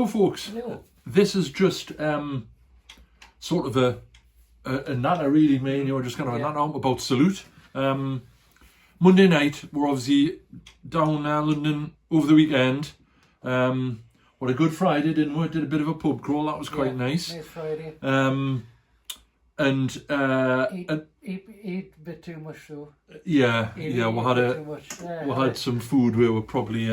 Hello, folks. Hello. This is just sort of a natter, really, man. Just kind of a natter about Salute. Monday night, we're obviously down London over the weekend. What a good Friday, didn't we? Did a bit of a pub crawl. That was quite nice. Nice Friday. And Eat a bit too much though. We had some food where we're probably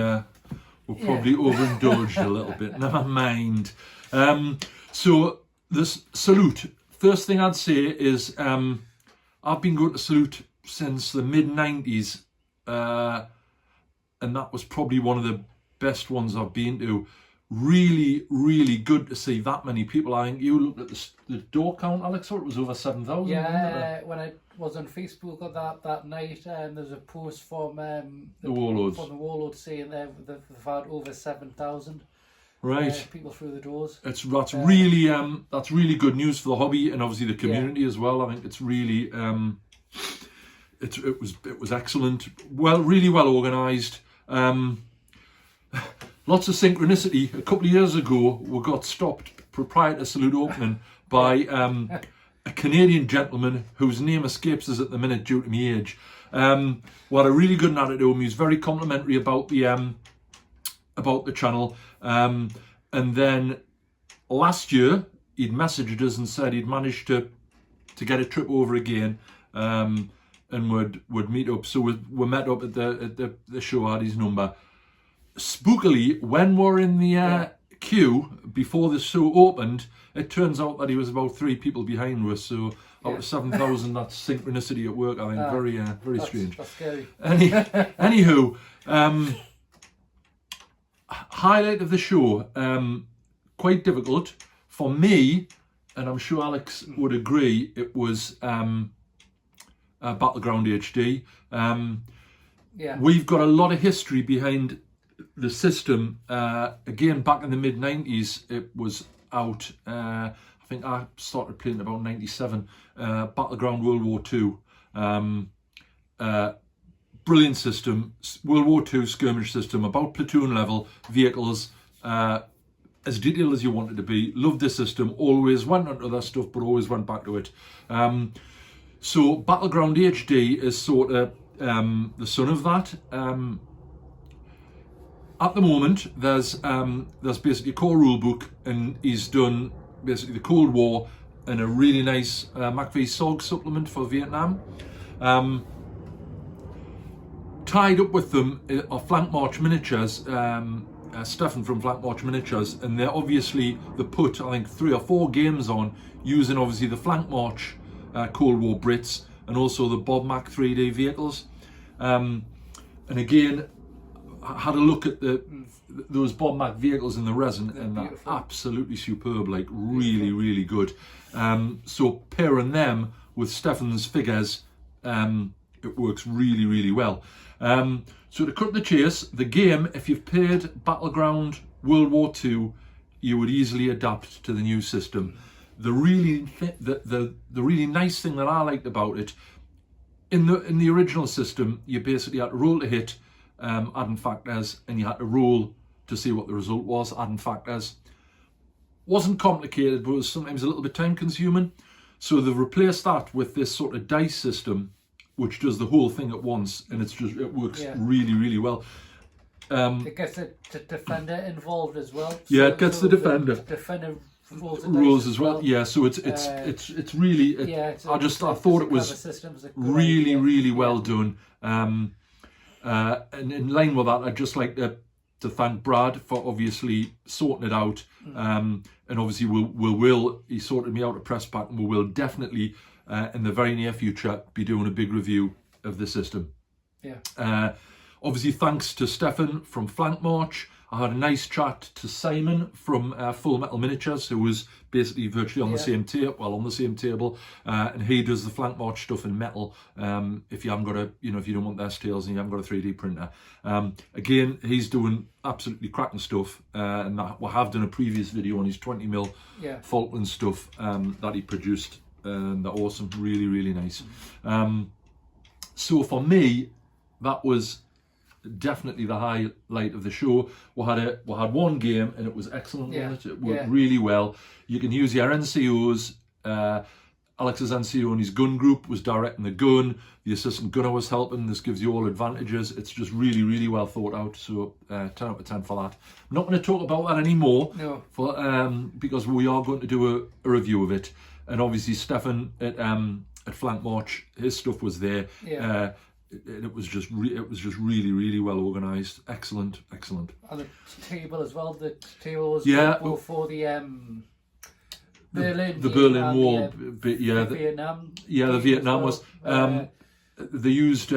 overindulged a little bit. Never mind. So this Salute. First thing I'd say is I've been going to Salute since the mid-90s, and that was probably one of the best ones I've been to. Really, really good to see that many people. I think you looked at the door count, Alex, or it was over 7,000. Yeah, when I was on Facebook that night, there's a post from the Warlords. From the Warlords saying they've had over 7,000 people through the doors. That's really good news for the hobby and obviously the community as well. I think it's really it was excellent. Really well organised. Lots of synchronicity. A couple of years ago, we got stopped prior to Salute opening by a Canadian gentleman whose name escapes us at the minute due to my age. We had a really good night at home. He was very complimentary about the channel. And then last year, he'd messaged us and said he'd managed to get a trip over again, and would meet up. So we met up at the show. I had his number. Spookily, when we're in the queue before the show opened, it turns out that he was about 3 people behind us. So out of 7,000, that's synchronicity at work. I think very strange. That's scary. Anywho, highlight of the show, quite difficult for me, and I'm sure Alex would agree. It was Battleground HD. We've got a lot of history behind the system. Again, back in the mid-90s, it was out. I think I started playing about 97. Battleground World War II. Brilliant system. World War II skirmish system, about platoon level, vehicles, as detailed as you want it to be. Loved the system, always went on to other stuff, but always went back to it. So Battleground HD is sort of the son of that. At the moment, there's basically a core rule book, and he's done basically the Cold War and a really nice MacV SOG supplement for Vietnam. Tied up with them are Flank March Miniatures, Stefan from Flank March Miniatures, and they put I think 3 or 4 games on using obviously the Flank March Cold War Brits and also the Bob Mac 3D vehicles. And again, I had a look at those Bob Mac vehicles in the resin, and they're absolutely superb, like really good. So pairing them with Stefan's figures, it works really well. So to cut the chase, the game, if you've played Battleground World War II, you would easily adapt to the new system. The really nice thing that I liked about it, in the original system, you basically had to roll to hit, adding factors, and you had to roll to see what the result was, adding factors. Wasn't complicated, but it was sometimes a little bit time consuming. So they've replaced that with this sort of dice system, which does the whole thing at once, and it works really well. It gets the defender involved as well. It gets the defender. Defender rules as well. Yeah, so it's really. I thought it was really well done. And in line with that, I'd just like to thank Brad for obviously sorting it out. And obviously he sorted me out at press pack, and we will definitely in the very near future be doing a big review of the system. Obviously thanks to Stefan from Flank March. I had a nice chat to Simon from Full Metal Miniatures, who was basically virtually on the same table, and he does the Flank March stuff in metal. If you haven't got if you don't want their scales and you haven't got a 3D printer, again, he's doing absolutely cracking stuff. And we have done a previous video on his 20mm Falkland stuff that he produced, and they're awesome, really nice. So for me, that was definitely the highlight of the show. We had one game and it was excellent. Yeah. It worked really well. You can use your NCOs. Alex's NCO and his gun group was directing the gun. The assistant gunner was helping. This gives you all advantages. It's just really, really well thought out. So 10 out of 10 for that. I'm not going to talk about that anymore. No. Because we are going to do a review of it. And obviously Stefan at Flank March, his stuff was there. Yeah. It was just really, really well organised. Excellent. And the table as well. The table was for the Berlin Wall bit, the Vietnam. Yeah, the Vietnam was. They used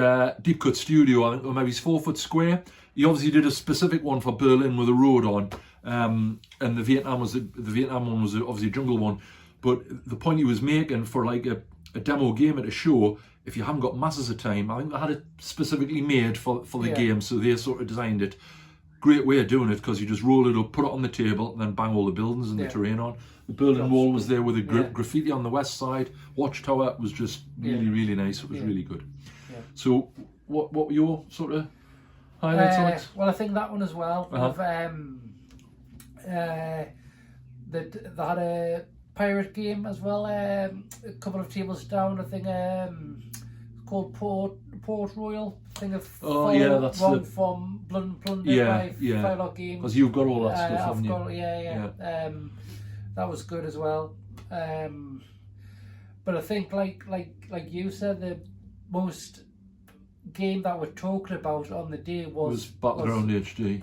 Deep Cut Studio, I think, or maybe it's 4 foot square. He obviously did a specific one for Berlin with a road on, and the Vietnam one was obviously a jungle one. But the point he was making for like a demo game at a show, if you haven't got masses of time, I think they had it specifically made for the game, so they sort of designed it. Great way of doing it, because you just roll it up, put it on the table, and then bang all the buildings and the terrain on. The Berlin Wall was there with a graffiti on the west side. Watchtower was just really, really nice. It was really good. Yeah. So, what were your sort of highlights on it? Well, I think that one as well. They had a pirate game as well. A couple of tables down. I think called Port Royal. Thing of that's from Blood and Plunder by Firelock Games. Because you've got all that stuff, haven't you? Yeah. That was good as well. But I think, like you said, the most game that we're talking about on the day was Battleground HD.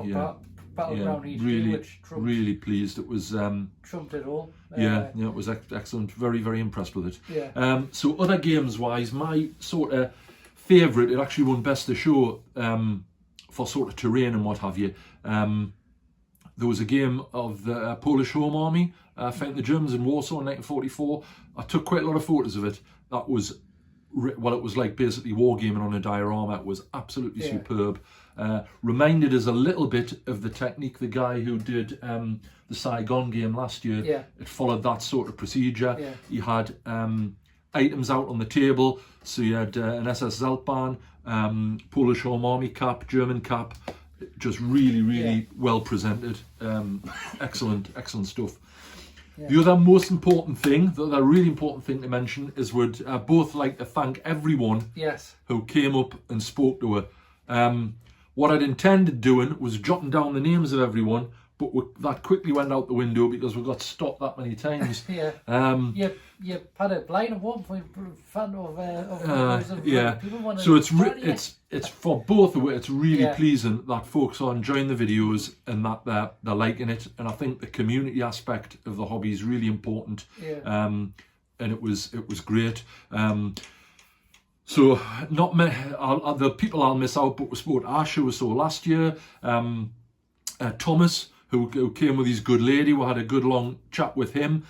Battleground HD, which trumped, really pleased. It was trumped it all. It was excellent. Very, very impressed with it. Yeah. So other games wise, my sort of favourite, it actually won Best of Show for sort of terrain and what have you. There was a game of the Polish Home Army fighting the Germans in Warsaw in 1944. I took quite a lot of photos of it. That was, it was like basically wargaming on a diorama. It was absolutely superb. Reminded us a little bit of the technique the guy who did the Saigon game last year. Yeah. It followed that sort of procedure. Yeah. He had items out on the table. So you had an SS Zeltbahn, Polish Home Army cap, German cap. Just really well presented. Excellent stuff. Yeah. The other most important thing, the other really important thing to mention is we'd both like to thank everyone who came up and spoke to her. What I'd intended doing was jotting down the names of everyone, but that quickly went out the window because we got stopped that many times. You had a line at one point in front of people. So it's for both of it. It's really pleasing that folks are enjoying the videos and that they're liking it. And I think the community aspect of the hobby is really important. And it was great. So not many, the people I'll miss out, but we spoke to Asher, who was so last year. Thomas, who came with his good lady. We had a good long chat with him.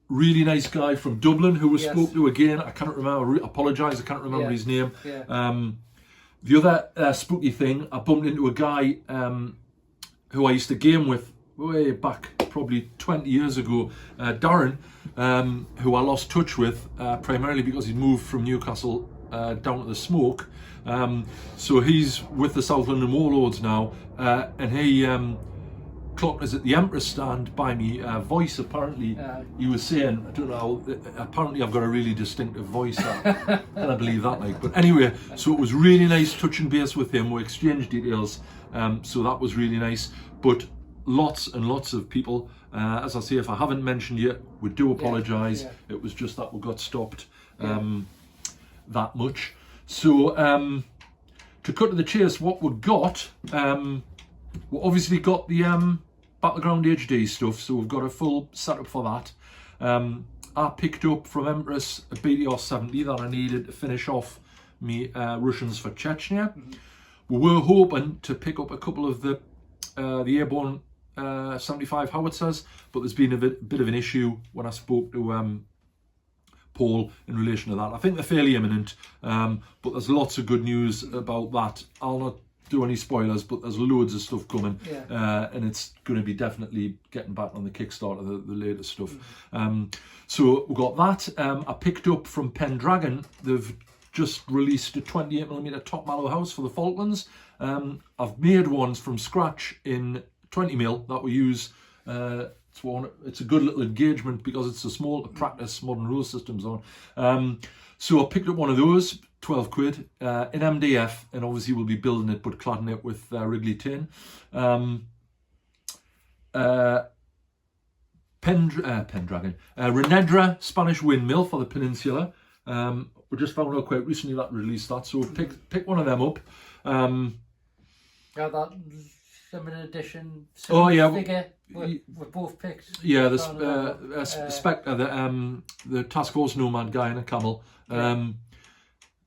Really nice guy from Dublin who we spoke to again. I can't remember, apologise, I can't remember his name. The other spooky thing, I bumped into a guy who I used to game with way back probably 20 years ago, Darren, who I lost touch with primarily because he moved from Newcastle down to the Smoke. So he's with the South London Warlords now, and he clocked us at the Empress stand by me voice. Apparently he was saying, I don't know, apparently I've got a really distinctive voice. Can I believe that? Like, but anyway, so it was really nice touching base with him. We exchanged details, so that was really nice. But lots and lots of people, as I say, if I haven't mentioned yet, we do apologise. It was just that we got stopped that much. So to cut to the chase, what we got, we obviously got the Battleground HD stuff, so we've got a full setup for that. I picked up from Empress a BTR 70 that I needed to finish off me Russians for Chechnya. We were hoping to pick up a couple of the airborne 75 howitzers, but there's been a bit of an issue when I spoke to Paul in relation to that. I think they're fairly imminent, but there's lots of good news about that. I'll not do any spoilers, but there's loads of stuff coming, and it's going to be definitely getting back on the Kickstarter, the latest stuff. So we've got that. I picked up from Pendragon, they've just released a 28mm top mallow house for the Falklands. I've made ones from scratch in 20mm that we use. It's a good little engagement because it's so small to practice modern rule systems on. So I picked up one of those, 12 quid, in MDF, and obviously we'll be building it but cladding it with Wrigley tin. Pendragon. Renedra Spanish windmill for the peninsula. We just found out quite recently that released that, so pick one of them up. Yeah, that limited edition. Oh yeah, figure. We both picked. Yeah, the Spectre, the Task Force Nomad guy in a camel.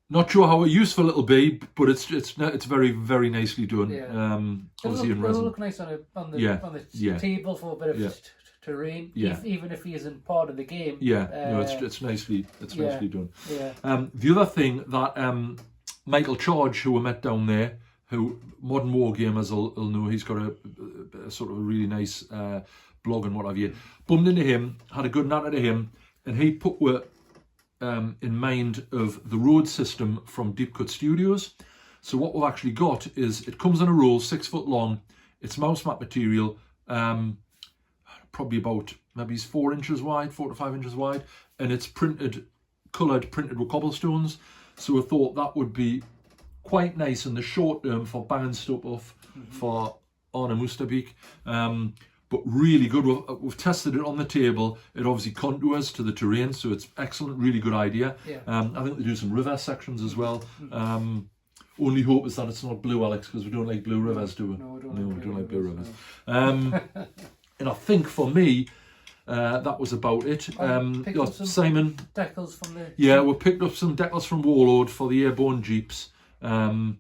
Not sure how useful it'll be, but it's very, very nicely done. Yeah. Obviously in resin. It'll look nice on the table for a bit of terrain. Yeah. Even if he isn't part of the game. Yeah, no, it's nicely done. Yeah. The other thing that Michael Charge, who we met down there, who modern wargamers will know, he's got a sort of a really nice blog and what have you. Bumped into him, had a good natter to him, and he put in mind of the road system from Deep Cut Studios. So what we've actually got is it comes in a roll 6 foot long. It's mouse mat material, probably about maybe 4 inches wide, 4 to 5 inches wide, and it's printed with cobblestones. So I thought that would be quite nice in the short term for banging stuff off for Arne Musterbeek. But really good. We've tested it on the table. It obviously contours to the terrain, so it's excellent, really good idea. Yeah. I think they do some river sections as well. Only hope is that it's not blue, Alex, because we don't like blue rivers, do we? No, we don't like blue rivers. No. And I think for me, that was about it. Simon decals from the... Yeah, we picked up some decals from Warlord for the airborne jeeps. And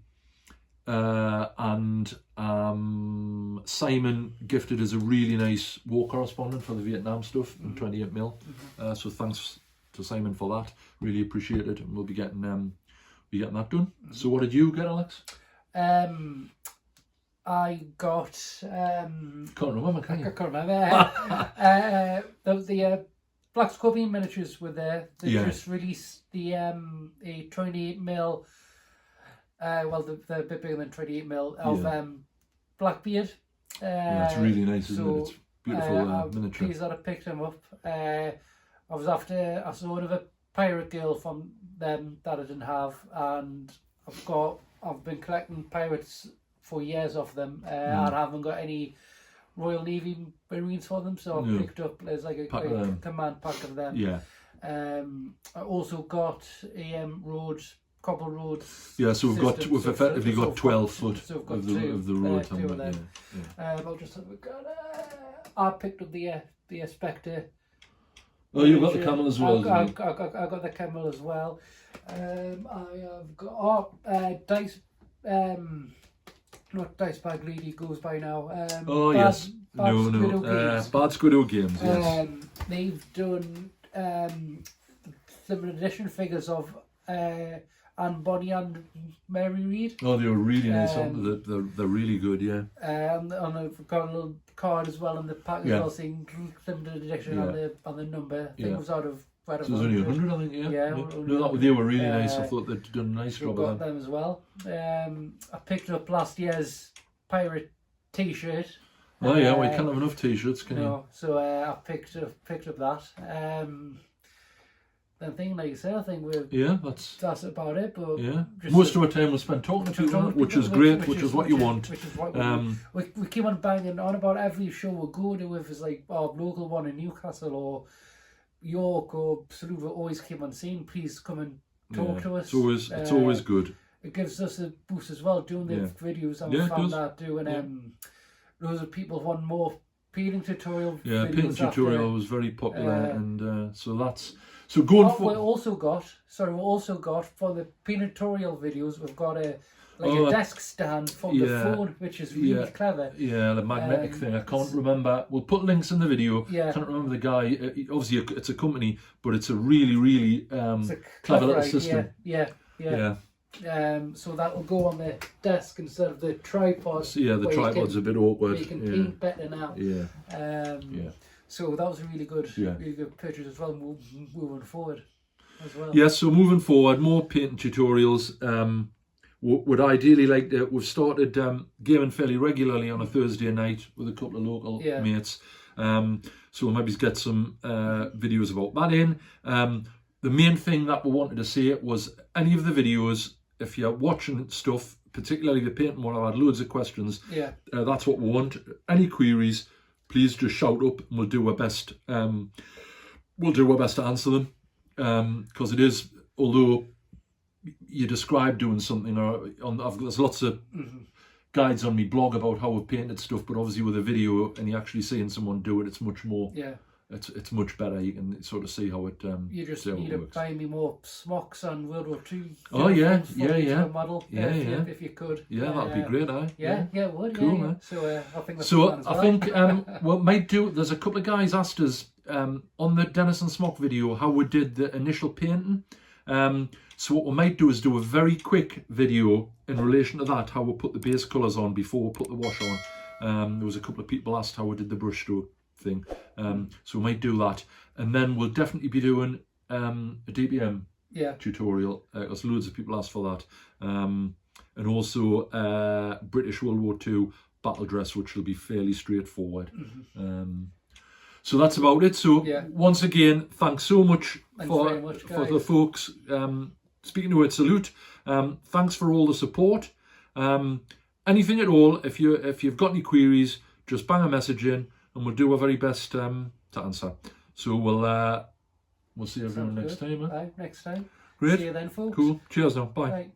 Simon gifted us a really nice war correspondent for the Vietnam stuff in 28mm. So thanks to Simon for that. Really appreciate it, and we'll be getting that done. So what did you get, Alex? I got can't remember, can you? I can't remember. The Black Scorpion miniatures were there. They just released the a 28mm. Well, they're a bit bigger than 28mm of Blackbeard. It's really nice, isn't it? It's beautiful miniature. Pleased that I picked them up. I was after a sort of a pirate girl from them that I didn't have, and I've been collecting pirates for years off them. I haven't got any Royal Navy Marines for them, so I picked up there's like a command pack of them. Yeah. I also got a cobble road. Yeah, so we've effectively got 12 foot of the road. I picked up the Spectre. Oh, you've got the camel as well. I got the camel as well. I have got dice. Not Dice Bag Lady goes by now. Bad Squiddo Games. Yes. They've done limited edition figures of Anne Bonny and Mary Read. Oh, they were really nice. They're really good, yeah. I've got a little card as well in the pack as well, saying limited edition on the number. I think it was out of whatever. So it was only 100, I think, yeah. They were really nice. I thought they'd done a nice job of them as well. I picked up last year's pirate t-shirt. Oh yeah, well, you can't have enough t-shirts, can you? So I picked up that. The thing, like you said, I think that's about it. But most of our time we spent talking to people, which is great, which is what you want. Which is what we keep on banging on about every show we go to. If it's like our local one in Newcastle or York or Salou, always keep on saying, please come and talk to us. It's always good. It gives us a boost as well doing the videos, and we found that doing loads of people want more painting tutorial. Yeah, painting tutorial was very popular, and so that's. So going for... We also got for the tutorial videos, we've got a desk stand from the phone, which is really clever. Yeah, the magnetic thing. I can't remember. We'll put links in the video. Yeah. I can't remember the guy. Obviously, it's a company, but it's a really, really clever little system. Yeah. So that will go on the desk instead of the tripod. So, the tripod's a bit awkward. You can paint better now. Yeah. So that was a really good purchase as well, moving forward. as well. Yeah, so moving forward, more painting tutorials. Would ideally like to. We've started gaming fairly regularly on a Thursday night with a couple of local mates. So we'll maybe get some videos about that in. The main thing that we wanted to say was any of the videos, if you're watching stuff, particularly the painting one, I've had loads of questions. Yeah. That's what we want. Any queries, please just shout up and we'll do our best. We'll do our best to answer them. Because it is, although you describe doing something, there's lots of guides on my blog about how we've painted stuff, but obviously with a video and you actually seeing someone do it, it's much more. Yeah. It's much better. You can sort of see how it. You just need to buy me more smocks on World War II. Oh yeah. Model, if you could. Yeah, that'd be great, Yeah, it would. Cool, man. So I think that's so. I think what might do. There's a couple of guys asked us on the Denison Smock video how we did the initial painting. So what we might do is do a very quick video in relation to that, how we put the base colours on before we put the wash on. There was a couple of people asked how we did the brushstroke thing. So we might do that. And then we'll definitely be doing a DBM tutorial. There's loads of people asked for that. And also British World War II battle dress, which will be fairly straightforward. So that's about it. So once again, thanks so much for the folks speaking to it. Salute. Thanks for all the support. Anything at all, if you've got any queries, just bang a message in, and we'll do our very best to answer. So we'll see everyone next time. Next time. Great. See you then, folks. Cool. Cheers now. Bye. Bye.